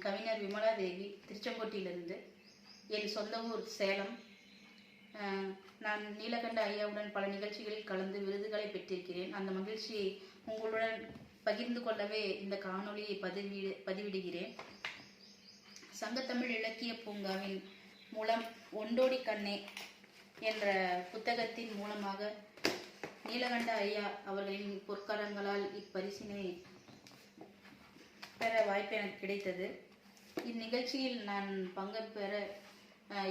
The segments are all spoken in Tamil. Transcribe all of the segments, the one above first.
கவிஞர் விமலா தேவி, திருச்செங்கோட்டிலிருந்து. என் சொந்த ஊர் சேலம். நான் நீலகண்ட ஐயாவுடன் பல நிகழ்ச்சிகளில் கலந்து விருதுகளை பெற்றிருக்கிறேன். அந்த மகிழ்ச்சியை உங்களுடன் பகிர்ந்து கொள்ளவே இந்த காணொளியை பதிவிடுகிறேன். சங்கத்தமிழ் இலக்கிய பூங்காவின் மூலம் ஒண்டோடி கண்ணே என்ற புத்தகத்தின் மூலமாக நீலகண்ட ஐயா அவர்களின் பொற்கரங்களால் இப்பரிசினை பெற வாய்ப்பு எனக்கு கிடைத்தது. இந்நிகழ்ச்சியில் நான் பங்கு பெற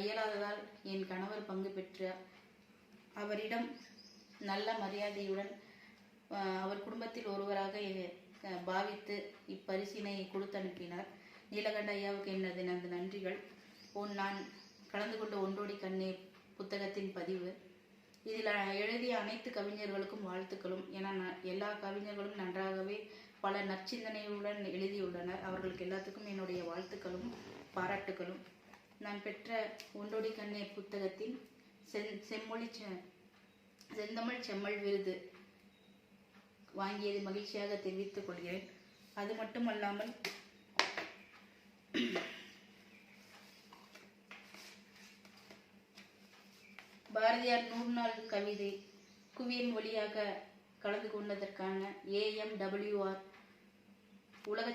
இயலாததால் என் கணவர் பங்கு பெற்றார். அவரிடம் நல்ல மரியாதையுடன் அவர் குடும்பத்தில் ஒருவராக பாவித்து இப்பரிசினை கொடுத்து அனுப்பினார். நீலகண்ட ஐயாவுக்கு எனது நன்றிகள். நான் கலந்து கொண்ட ஒன்றோடி கண்ணே புத்தகத்தின் பதிவு. இதில் எழுதிய அனைத்து கவிஞர்களுக்கும் வாழ்த்துக்களும். ஏன்னா எல்லா கவிஞர்களும் நன்றாகவே பல நற்சிந்தனையுடன் எழுதியுள்ளனர். அவர்களுக்கு எல்லாத்துக்கும் என்னுடைய வாழ்த்துக்களும் பாராட்டுகளும். நான் பெற்ற ஒன்றோடி கண்ணே புத்தகத்தின் செந்தமிழ் செம்மல் விருது வாங்கியது மகிழ்ச்சியாக தெரிவித்துக் கொள்கிறேன். அது மட்டுமல்லாமல் பாரதியார் 100 நாள் கவிதை குவியல் வழியாக கலந்து கொண்டதற்கான AMWR உலக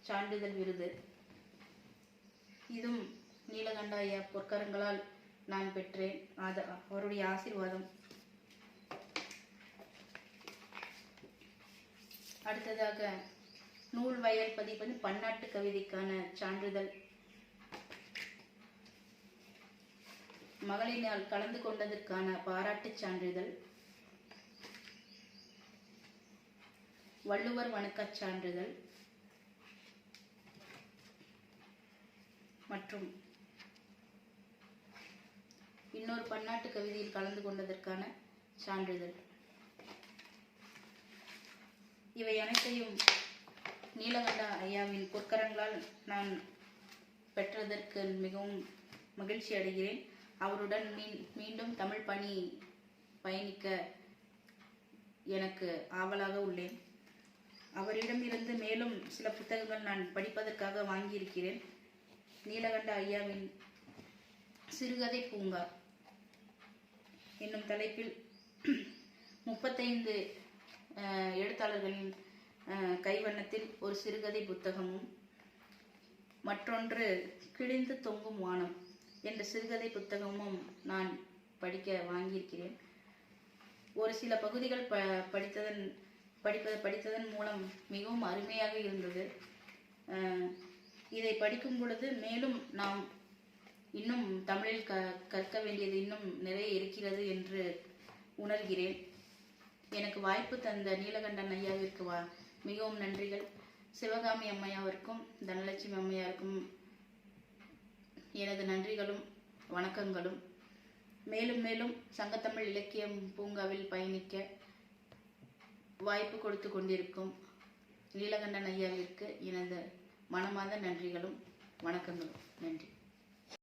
சான்றிதழ் விருது. இதுவும் நீலகண்ட ஐயா பொற்கரங்களால் நான் பெற்றேன். அவருடைய ஆசீர்வாதம். அடுத்ததாக நூல் வயல் பதிப்பது பன்னாட்டு கவிதைக்கான சான்றிதழ். மகளினால் கலந்து கொண்டதற்கான பாராட்டு சான்றிதழ். வள்ளுவர் வணக்க சான்றிதழ் மற்றும் இன்னொரு பன்னாட்டு கவிதையில் கலந்து கொண்டதற்கான சான்றிதழ். இவை அனைத்தையும் நீலகண்ட ஐயாவின் பொற்கரங்களால் நான் பெற்றதற்கு மிகவும் மகிழ்ச்சி அடைகிறேன். அவருடன் மீண்டும் தமிழ் பணி பயணிக்க எனக்கு ஆவலாக உள்ளேன். அவரிடமிருந்து மேலும் சில புத்தகங்கள் நான் படிப்பதற்காக வாங்கியிருக்கிறேன். நீலகண்ட ஐயாவின் சிறுகதை பூங்கா என்னும் தலைப்பில் 35 எழுத்தாளர்களின் கைவண்ணத்தில் ஒரு சிறுகதை புத்தகமும், மற்றொன்று கிழிந்து தொங்கும் வானம் என்ற சிறுகதை புத்தகமும் நான் படிக்க வாங்கியிருக்கிறேன். ஒரு சில பகுதிகள் படித்ததன் மூலம் மிகவும் அருமையாக இருந்தது. இதை படிக்கும் பொழுது மேலும் நாம் இன்னும் தமிழில் கற்க வேண்டியது இன்னும் நிறைய இருக்கிறது என்று உணர்கிறேன். எனக்கு வாய்ப்பு தந்த நீலகண்டன் ஐயாவிற்கு மிகவும் நன்றிகள். சிவகாமி அம்மையாவிற்கும் தனலட்சுமி அம்மையாருக்கும் எனது நன்றிகளும் வணக்கங்களும். மேலும் மேலும் சங்கத்தமிழ் இலக்கியம் பூங்காவில் பயணிக்க வாய்ப்பு கொடுத்து கொண்டிருக்கும் நீலகண்டன் ஐயாவிற்கு எனது மனமார்ந்த நன்றிகளும் வணக்கங்களும். நன்றி.